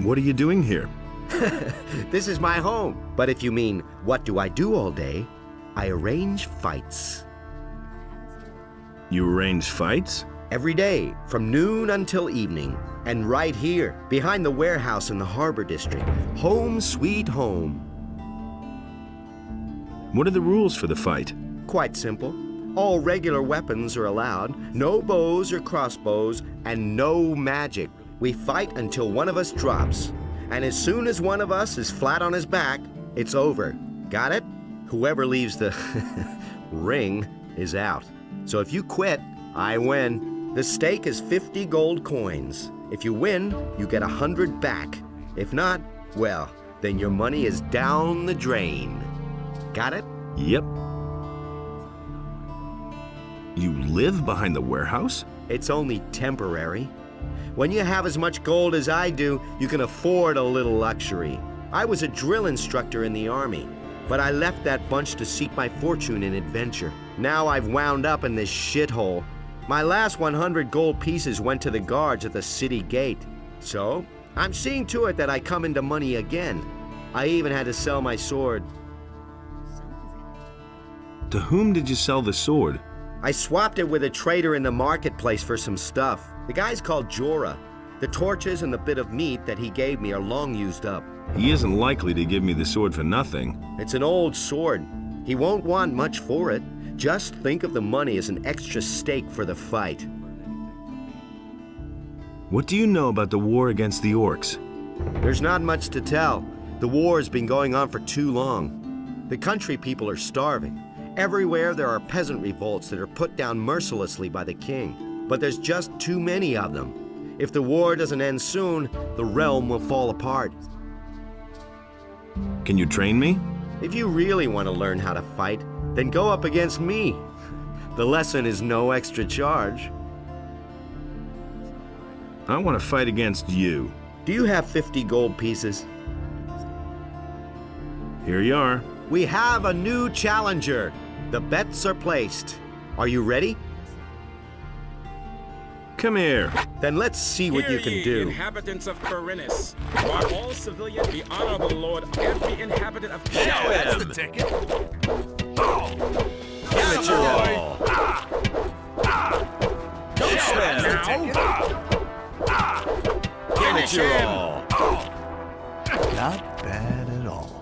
What are you doing here? This is my home. But if you mean, what do I do all day? I arrange fights. You arrange fights? Every day, from noon until evening. And right here, behind the warehouse in the Harbor District. Home sweet home. What are the rules for the fight? Quite simple. All regular weapons are allowed, no bows or crossbows, and no magic. We fight until one of us drops. And as soon as one of us is flat on his back, it's over. Got it? Whoever leaves the ring is out. So if you quit, I win. The stake is 50 gold coins. If you win, you get 100 back. If not, well, then your money is down the drain. Got it? Yep. You live behind the warehouse? It's only temporary. When you have as much gold as I do, you can afford a little luxury. I was a drill instructor in the army, but I left that bunch to seek my fortune in adventure. Now I've wound up in this shithole. My last 100 gold pieces went to the guards at the city gate. So, I'm seeing to it that I come into money again. I even had to sell my sword. To whom did you sell the sword? I swapped it with a trader in the marketplace for some stuff. The guy's called Jorah. The torches and the bit of meat that he gave me are long used up. He isn't likely to give me the sword for nothing. It's an old sword. He won't want much for it. Just think of the money as an extra stake for the fight. What do you know about the war against the orcs? There's not much to tell. The war has been going on for too long. The country people are starving. Everywhere there are peasant revolts that are put down mercilessly by the king. But there's just too many of them. If the war doesn't end soon, the realm will fall apart. Can you train me? If you really want to learn how to fight, then go up against me. The lesson is no extra charge. I want to fight against you. Do you have 50 gold pieces? Here you are. We have a new challenger. The bets are placed. Are you ready? Come here. Then let's see what you can do. Inhabitants of Piranha, while all civilians be honorable lord, every inhabitant of Yeah, that's the ticket. Oh. Give it your all. Don't sweat now. Give it your all. Not bad at all.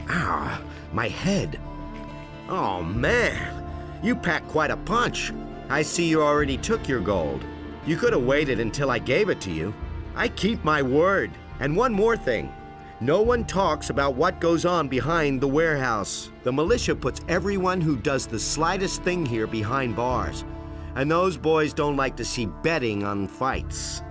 Ah, my head. Oh, man. You packed quite a punch. I see you already took your gold. You could have waited until I gave it to you. I keep my word. And one more thing. No one talks about what goes on behind the warehouse. The militia puts everyone who does the slightest thing here behind bars. And those boys don't like to see betting on fights.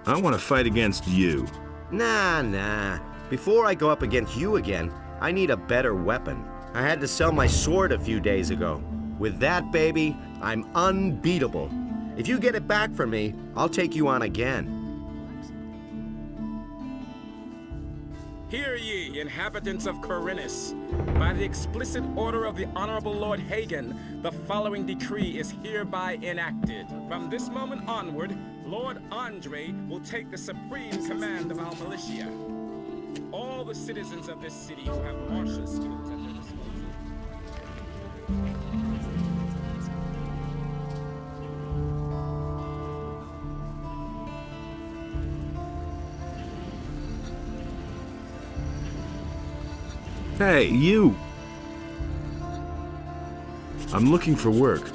I want to fight against you. Nah. Before I go up against you again, I need a better weapon. I had to sell my sword a few days ago. With that, baby, I'm unbeatable. If you get it back from me, I'll take you on again. Hear ye, inhabitants of Piranha. By the explicit order of the Honorable Lord Hagen, the following decree is hereby enacted. From this moment onward, Lord Andre will take the supreme command of our militia. All the citizens of this city who have martial skills at their disposal. Hey, you! I'm looking for work.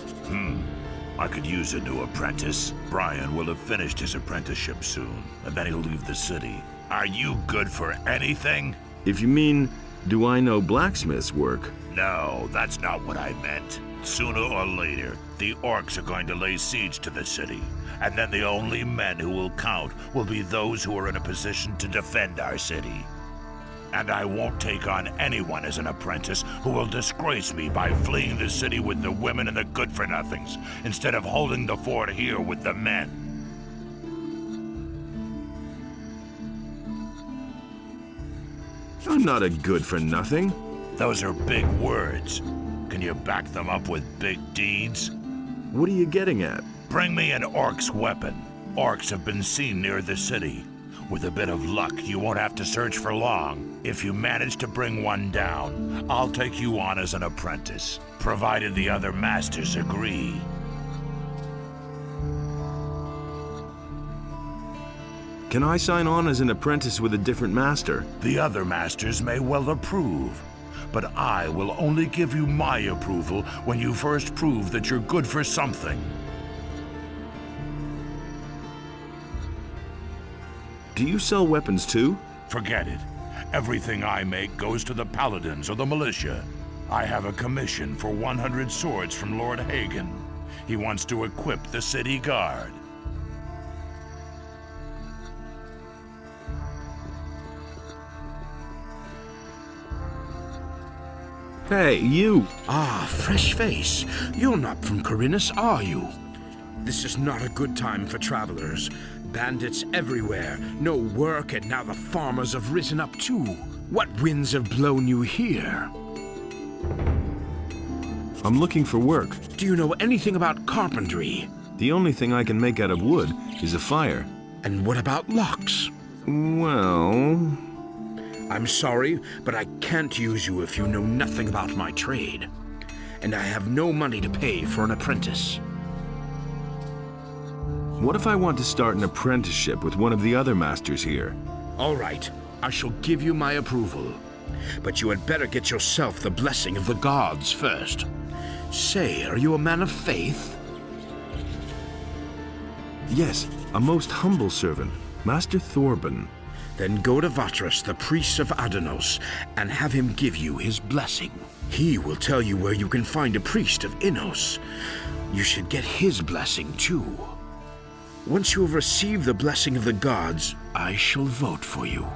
I could use a new apprentice. Brian will have finished his apprenticeship soon, and then he'll leave the city. Are you good for anything? If you mean, do I know blacksmith's work? No, that's not what I meant. Sooner or later, the orcs are going to lay siege to the city, and then the only men who will count will be those who are in a position to defend our city. And I won't take on anyone as an apprentice who will disgrace me by fleeing the city with the women and the good-for-nothings, instead of holding the fort here with the men. I'm not a good-for-nothing. Those are big words. Can you back them up with big deeds? What are you getting at? Bring me an orc's weapon. Orcs have been seen near the city. With a bit of luck, you won't have to search for long. If you manage to bring one down, I'll take you on as an apprentice, provided the other masters agree. Can I sign on as an apprentice with a different master? The other masters may well approve, but I will only give you my approval when you first prove that you're good for something. Do you sell weapons too? Forget it. Everything I make goes to the paladins or the militia. I have a commission for 100 swords from Lord Hagen. He wants to equip the city guard. Hey, you! Ah, fresh face. You're not from Corinus, are you? This is not a good time for travelers. Bandits everywhere, no work, and now the farmers have risen up too. What winds have blown you here? I'm looking for work. Do you know anything about carpentry? The only thing I can make out of wood is a fire. And what about locks? Well... I'm sorry, but I can't use you if you know nothing about my trade. And I have no money to pay for an apprentice. What if I want to start an apprenticeship with one of the other masters here? All right, I shall give you my approval. But you had better get yourself the blessing of the gods first. Say, are you a man of faith? Yes, a most humble servant, Master Thorben. Then go to Vatras, the priest of Adanos, and have him give you his blessing. He will tell you where you can find a priest of Innos. You should get his blessing too. Once you have received the blessing of the gods, I shall vote for you.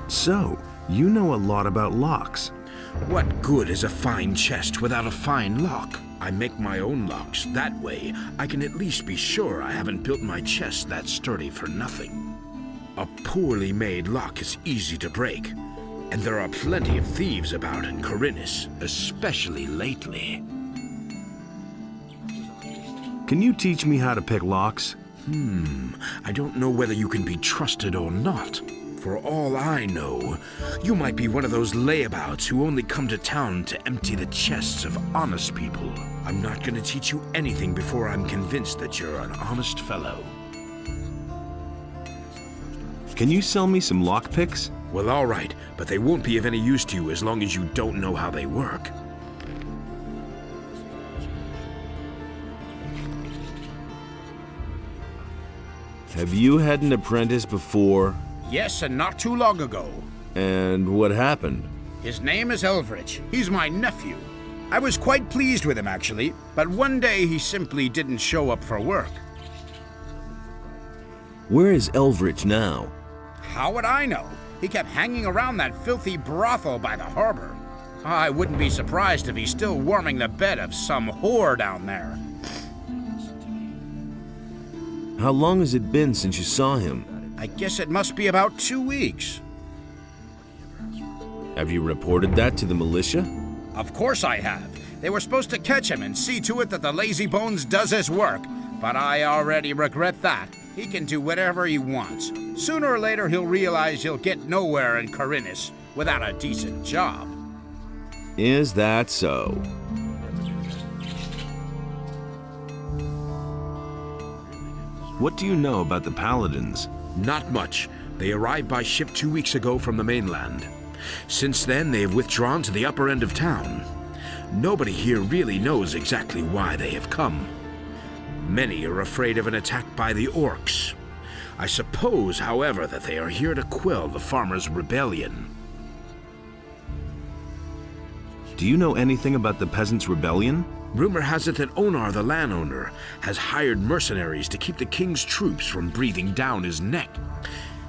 So, you know a lot about locks. What good is a fine chest without a fine lock? I make my own locks. That way, I can at least be sure I haven't built my chest that sturdy for nothing. A poorly made lock is easy to break, and there are plenty of thieves about in Corinus, especially lately. Can you teach me how to pick locks? I don't know whether you can be trusted or not. For all I know, you might be one of those layabouts who only come to town to empty the chests of honest people. I'm not going to teach you anything before I'm convinced that you're an honest fellow. Can you sell me some lockpicks? Well, all right, but they won't be of any use to you as long as you don't know how they work. Have you had an apprentice before? Yes, and not too long ago. And what happened? His name is Elvrich. He's my nephew. I was quite pleased with him, actually, but one day he simply didn't show up for work. Where is Elvrich now? How would I know? He kept hanging around that filthy brothel by the harbor. I wouldn't be surprised if he's still warming the bed of some whore down there. How long has it been since you saw him? I guess it must be about 2 weeks. Have you reported that to the militia? Of course I have. They were supposed to catch him and see to it that the lazy bones does his work. But I already regret that. He can do whatever he wants. Sooner or later he'll realize he'll get nowhere in Corinus without a decent job. Is that so? What do you know about the Paladins? Not much. They arrived by ship 2 weeks ago from the mainland. Since then, they have withdrawn to the upper end of town. Nobody here really knows exactly why they have come. Many are afraid of an attack by the orcs. I suppose, however, that they are here to quell the farmers' rebellion. Do you know anything about the Peasants' Rebellion? Rumor has it that Onar, the landowner, has hired mercenaries to keep the king's troops from breathing down his neck.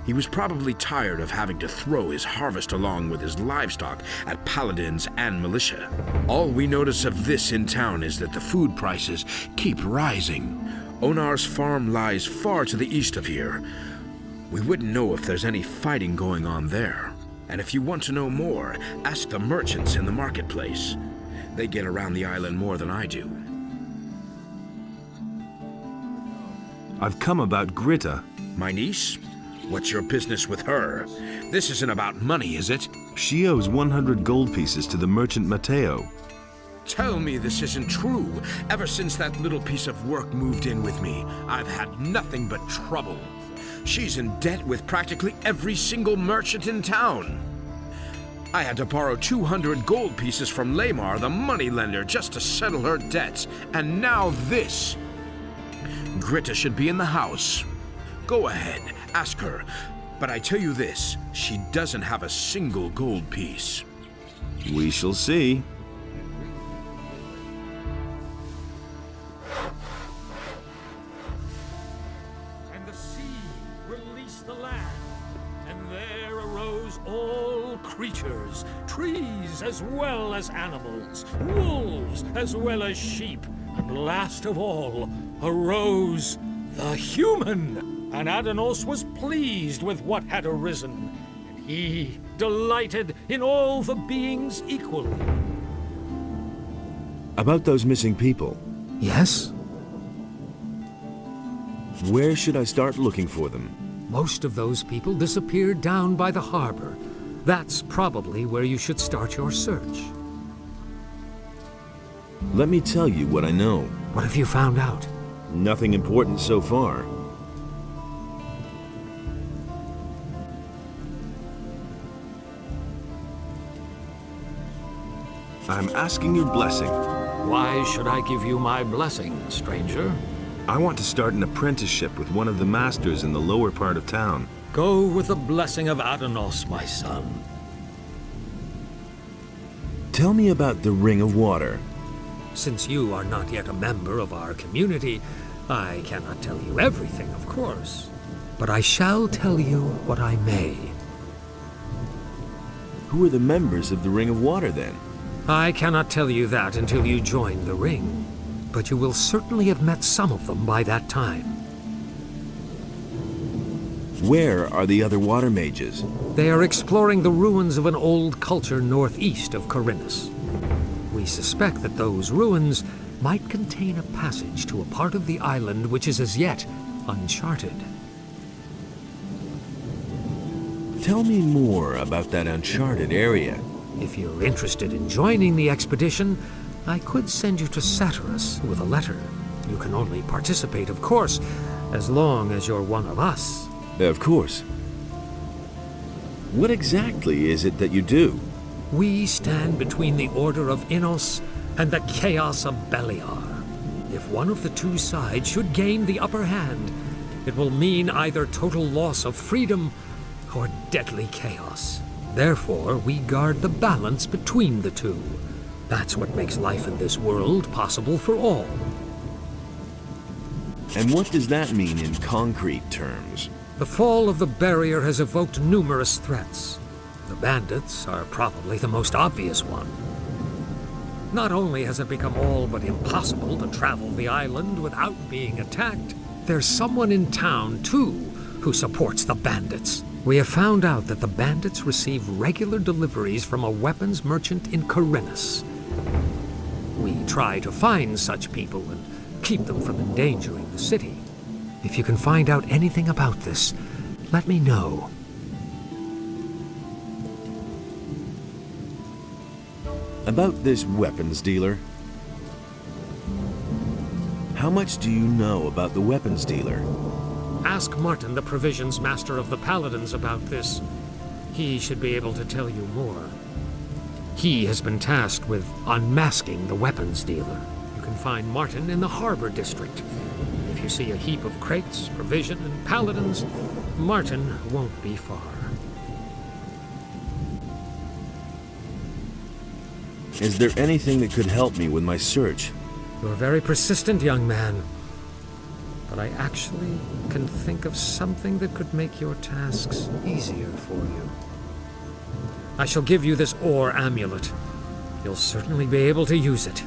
He was probably tired of having to throw his harvest along with his livestock at paladins and militia. All we notice of this in town is that the food prices keep rising. Onar's farm lies far to the east of here. We wouldn't know if there's any fighting going on there. And if you want to know more, ask the merchants in the marketplace. They get around the island more than I do. I've come about Gritta. My niece? What's your business with her? This isn't about money, is it? She owes 100 gold pieces to the merchant Mateo. Tell me this isn't true. Ever since that little piece of work moved in with me, I've had nothing but trouble. She's in debt with practically every single merchant in town. I had to borrow 200 gold pieces from Lamar, the moneylender, just to settle her debts. And now this. Gritta should be in the house. Go ahead, ask her. But I tell you this, she doesn't have a single gold piece. We shall see. And the sea released the land, and there arose all creatures, trees as well as animals, wolves as well as sheep, and last of all arose the human. And Adanos was pleased with what had arisen, and he delighted in all the beings equally. About those missing people, Yes? where should I start looking for them? Most of those people disappeared down by the harbor. That's probably where you should start your search. Let me tell you what I know. What have you found out? Nothing important so far. I'm asking your blessing. Why should I give you my blessing, stranger? I want to start an apprenticeship with one of the masters in the lower part of town. Go with the blessing of Adanos, my son. Tell me about the Ring of Water. Since you are not yet a member of our community, I cannot tell you everything, of course. But I shall tell you what I may. Who are the members of the Ring of Water, then? I cannot tell you that until you join the ring. But you will certainly have met some of them by that time. Where are the other water mages? They are exploring the ruins of an old culture northeast of Corinus. We suspect that those ruins might contain a passage to a part of the island which is as yet uncharted. Tell me more about that uncharted area. If you're interested in joining the expedition, I could send you to Satyrus with a letter. You can only participate, of course, as long as you're one of us. Of course. What exactly is it that you do? We stand between the Order of Innos and the chaos of Beliar. If one of the two sides should gain the upper hand, it will mean either total loss of freedom or deadly chaos. Therefore, we guard the balance between the two. That's what makes life in this world possible for all. And what does that mean in concrete terms? The fall of the barrier has evoked numerous threats. The bandits are probably the most obvious one. Not only has it become all but impossible to travel the island without being attacked, there's someone in town, too, who supports the bandits. We have found out that the bandits receive regular deliveries from a weapons merchant in Corinus. We try to find such people and keep them from endangering the city. If you can find out anything about this, let me know. About this weapons dealer. How much do you know about the weapons dealer? Ask Martin, the provisions master of the Paladins, about this. He should be able to tell you more. He has been tasked with unmasking the weapons dealer. You can find Martin in the harbor district. If you see a heap of crates, provision, and paladins, Martin won't be far. Is there anything that could help me with my search? You're very persistent, young man. but I actually can think of something that could make your tasks easier for you. I shall give you this ore amulet. You'll certainly be able to use it.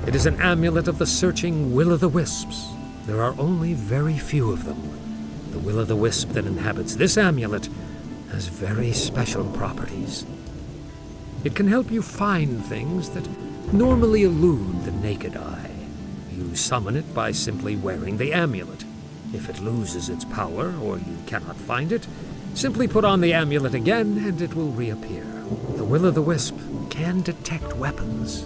It is an amulet of the searching will-o'-the-wisps. There are only very few of them. The will-o'-the-wisp that inhabits this amulet has very special properties. It can help you find things that normally elude the naked eye. You summon it by simply wearing the amulet. If it loses its power, or you cannot find it, simply put on the amulet again and it will reappear. The will-o'-the-wisp can detect weapons.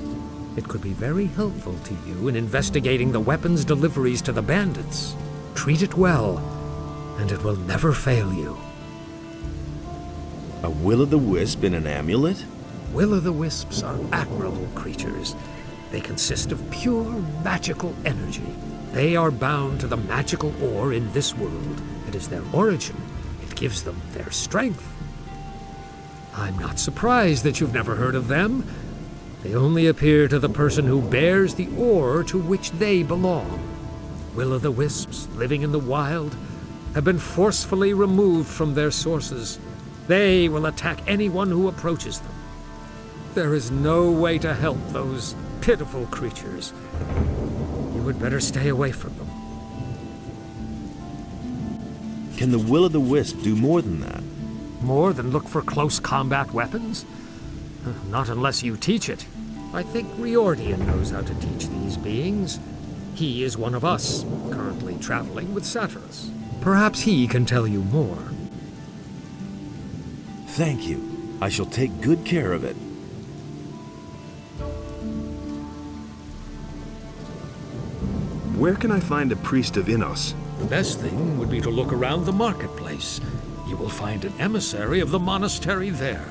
It could be very helpful to you in investigating the weapons deliveries to the bandits. Treat it well, and it will never fail you. A will-o'-the-wisp in an amulet? Will-o'-the-wisps are admirable creatures. They consist of pure magical energy. They are bound to the magical ore in this world. It is their origin. It gives them their strength. I'm not surprised that you've never heard of them. They only appear to the person who bears the ore to which they belong. Will-o'-the-wisps living in the wild have been forcefully removed from their sources. They will attack anyone who approaches them. There is no way to help those pitiful creatures. You would better stay away from them. Can the will-o'-the-wisp do more than that? More than look for close combat weapons? Not unless you teach it. I think Riordian knows how to teach these beings. He is one of us, currently traveling with Satyrus. Perhaps he can tell you more. Thank you. I shall take good care of it. Where can I find a priest of Innos? The best thing would be to look around the marketplace. You will find an emissary of the monastery there.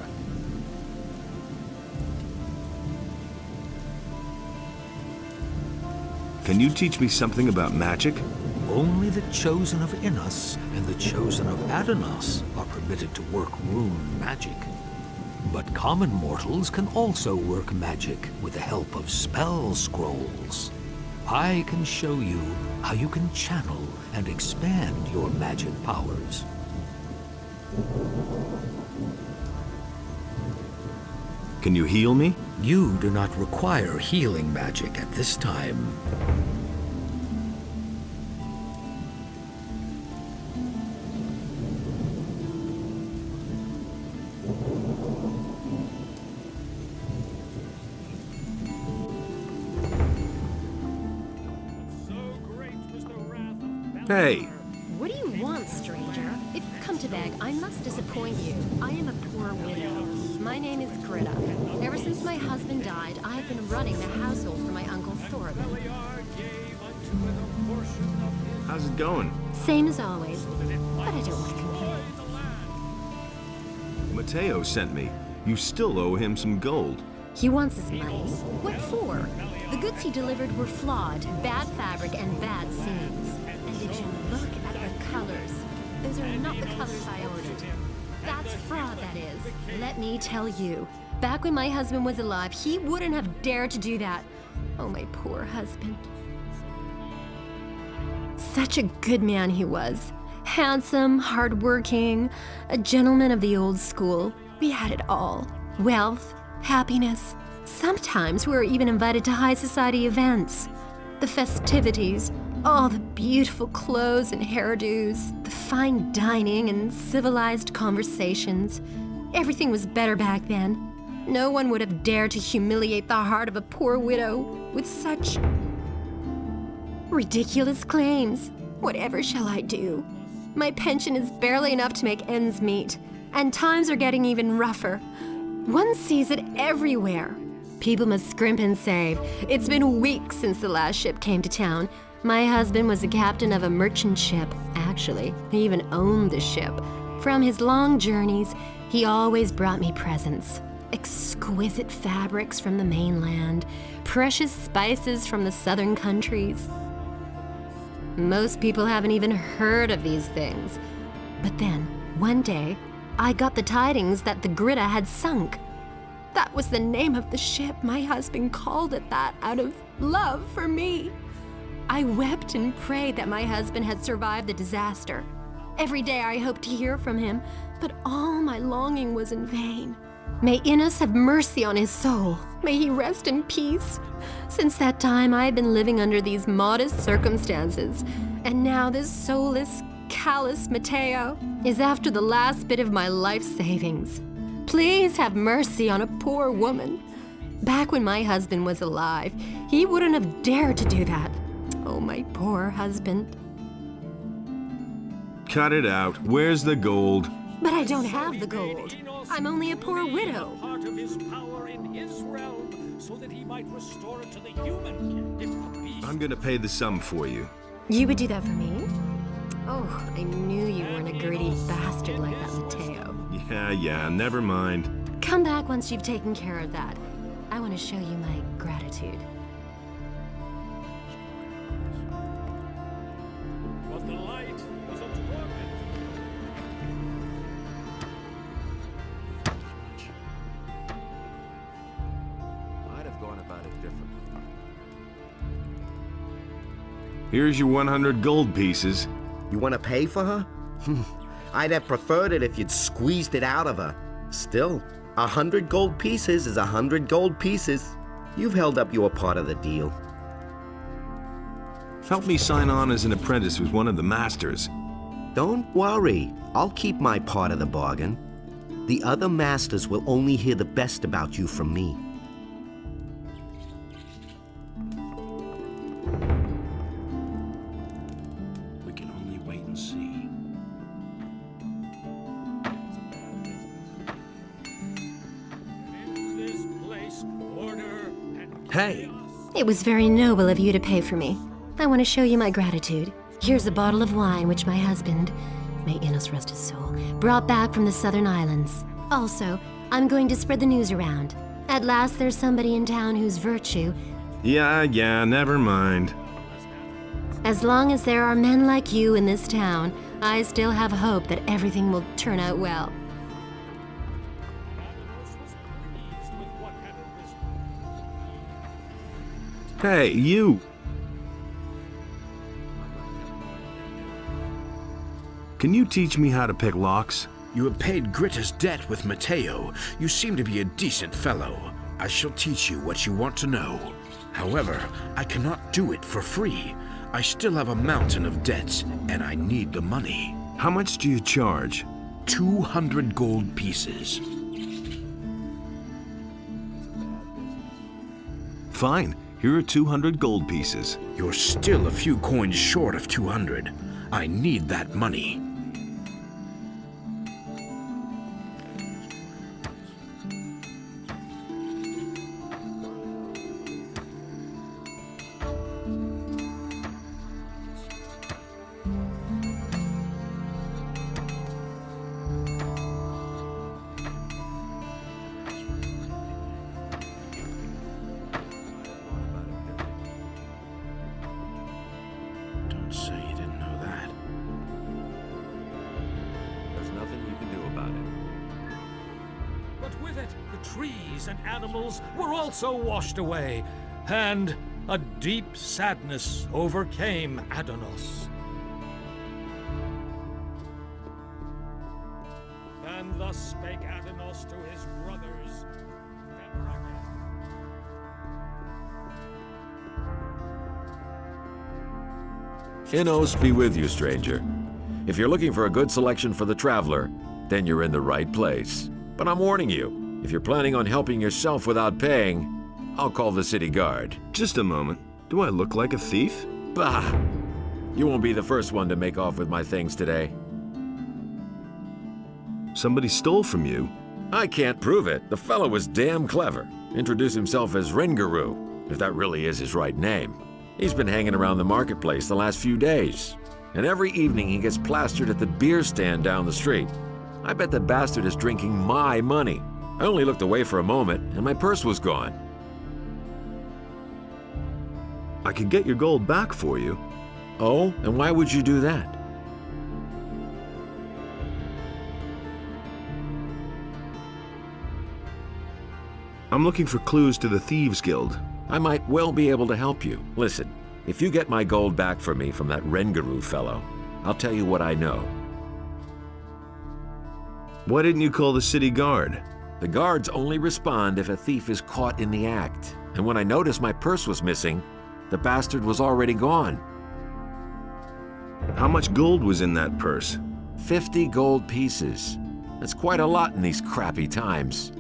Can you teach me something about magic? Only the chosen of Innos and the chosen of Adanos are permitted to work rune magic. But common mortals can also work magic with the help of spell scrolls. I can show you how you can channel and expand your magic powers. Can you heal me? You do not require healing magic at this time. Hey, What do you want, stranger? If you've come to beg, I must disappoint you. I am a poor widow. My name is Greta. Ever since my husband died, I have been running the household for my Uncle Thorpe. how's it going? Same as always, but I don't want to complain. Mateo sent me. You still owe him some gold. He wants his money. What for? The goods he delivered were flawed, bad fabric and bad seams. And did you look at the colors? Those are not the colors I ordered. That's fraud, that is. Let me tell you, back when my husband was alive, he wouldn't have dared to do that. Oh, my poor husband. Such a good man he was. Handsome, hardworking, a gentleman of the old school. We had it all. Wealth, happiness. Sometimes we were even invited to high society events. The festivities, all the beautiful clothes and hairdos, the fine dining and civilized conversations. Everything was better back then. No one would have dared to humiliate the heart of a poor widow with such ridiculous claims. Whatever shall I do? My pension is barely enough to make ends meet, and times are getting even rougher. One sees it everywhere. People must scrimp and save. It's been weeks since the last ship came to town. My husband was the captain of a merchant ship. Actually, he even owned the ship. From his long journeys, he always brought me presents. Exquisite fabrics from the mainland, precious spices from the southern countries. Most people haven't even heard of these things. But then, one day, I got the tidings that the Grita had sunk. That was the name of the ship. My husband called it that out of love for me. I wept and prayed that my husband had survived the disaster. Every day I hoped to hear from him, but all my longing was in vain. May Innes have mercy on his soul. May he rest in peace. Since that time, I have been living under these modest circumstances, and now this soulless, callous Matteo is after the last bit of my life savings. Please have mercy on a poor woman. Back when my husband was alive, he wouldn't have dared to do that. Oh, my poor husband. Cut it out. Where's the gold? But I don't have the gold. I'm only a poor widow. Part of his power in his realm, so that he might restore it to the human. If the beast I'm gonna pay the sum for you. You would do that for me? Oh, I knew you weren't a greedy bastard like that, Matteo. Yeah, never mind. Come back once you've taken care of that. I want to show you my gratitude. But the light was a torment. I'd have gone about it differently. Here's your 100 gold pieces. You want to pay for her? I'd have preferred it if you'd squeezed it out of her. Still, 100 gold pieces is 100 gold pieces. You've held up your part of the deal. Help me sign on as an apprentice with one of the masters. Don't worry, I'll keep my part of the bargain. The other masters will only hear the best about you from me. We can only wait and see. In this place, order and Hey! It was very noble of you to pay for me. I want to show you my gratitude. Here's a bottle of wine which my husband, may Innes rest his soul, brought back from the southern islands. Also, I'm going to spread the news around. At last there's somebody in town whose virtue, Yeah, never mind. as long as there are men like you in this town, I still have hope that everything will turn out well. Athanos was pleased with what had arisen. Hey, you! Can you teach me how to pick locks? You have paid Gritta's debt with Matteo. You seem to be a decent fellow. I shall teach you what you want to know. However, I cannot do it for free. I still have a mountain of debts, and I need the money. How much do you charge? 200 gold pieces. Fine, here are 200 gold pieces. You're still a few coins short of 200. I need that money. Don't say you didn't know that. There's nothing you can do about it. But with it, the trees and animals were also washed away, and a deep sadness overcame Athanos. And thus spake Athanos to his brothers, never again. Innos be with you, stranger. If you're looking for a good selection for the traveler, then you're in the right place. But I'm warning you, if you're planning on helping yourself without paying, I'll call the city guard. Just a moment. Do I look like a thief? Bah! You won't be the first one to make off with my things today. Somebody stole from you. I can't prove it. The fellow was damn clever. Introduced himself as Ringaroo, if that really is his right name. He's been hanging around the marketplace the last few days. And every evening he gets plastered at the beer stand down the street. I bet the bastard is drinking my money. I only looked away for a moment, and my purse was gone. I could get your gold back for you. Oh, and why would you do that? I'm looking for clues to the Thieves Guild. I might well be able to help you. Listen, if you get my gold back for me from that Rengaroo fellow, I'll tell you what I know. Why didn't you call the city guard? The guards only respond if a thief is caught in the act. And when I noticed my purse was missing, the bastard was already gone. How much gold was in that purse? 50 gold pieces. That's quite a lot in these crappy times.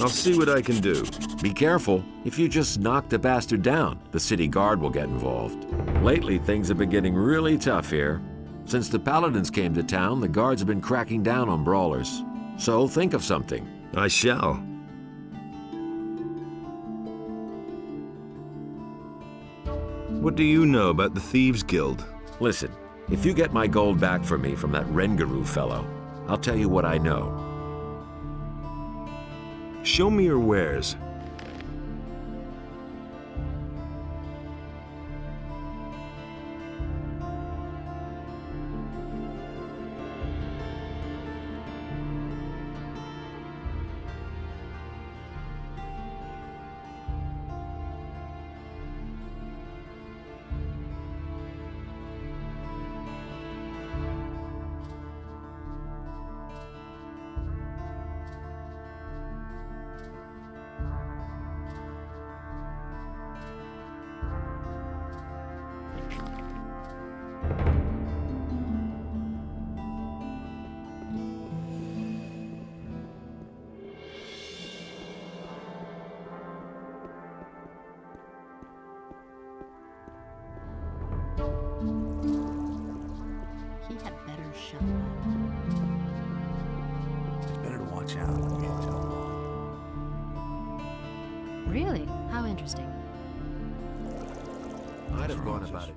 I'll see what I can do. Be careful. If you just knock the bastard down, the city guard will get involved. Lately, things have been getting really tough here. Since the paladins came to town, the guards have been cracking down on brawlers. So think of something. I shall. What do you know about the Thieves' Guild? Listen, if you get my gold back for me from that Rengaroo fellow, I'll tell you what I know. Show me your wares. He had better shut up. It's better to watch out than get too long. Really? How interesting. I'd have gone about it.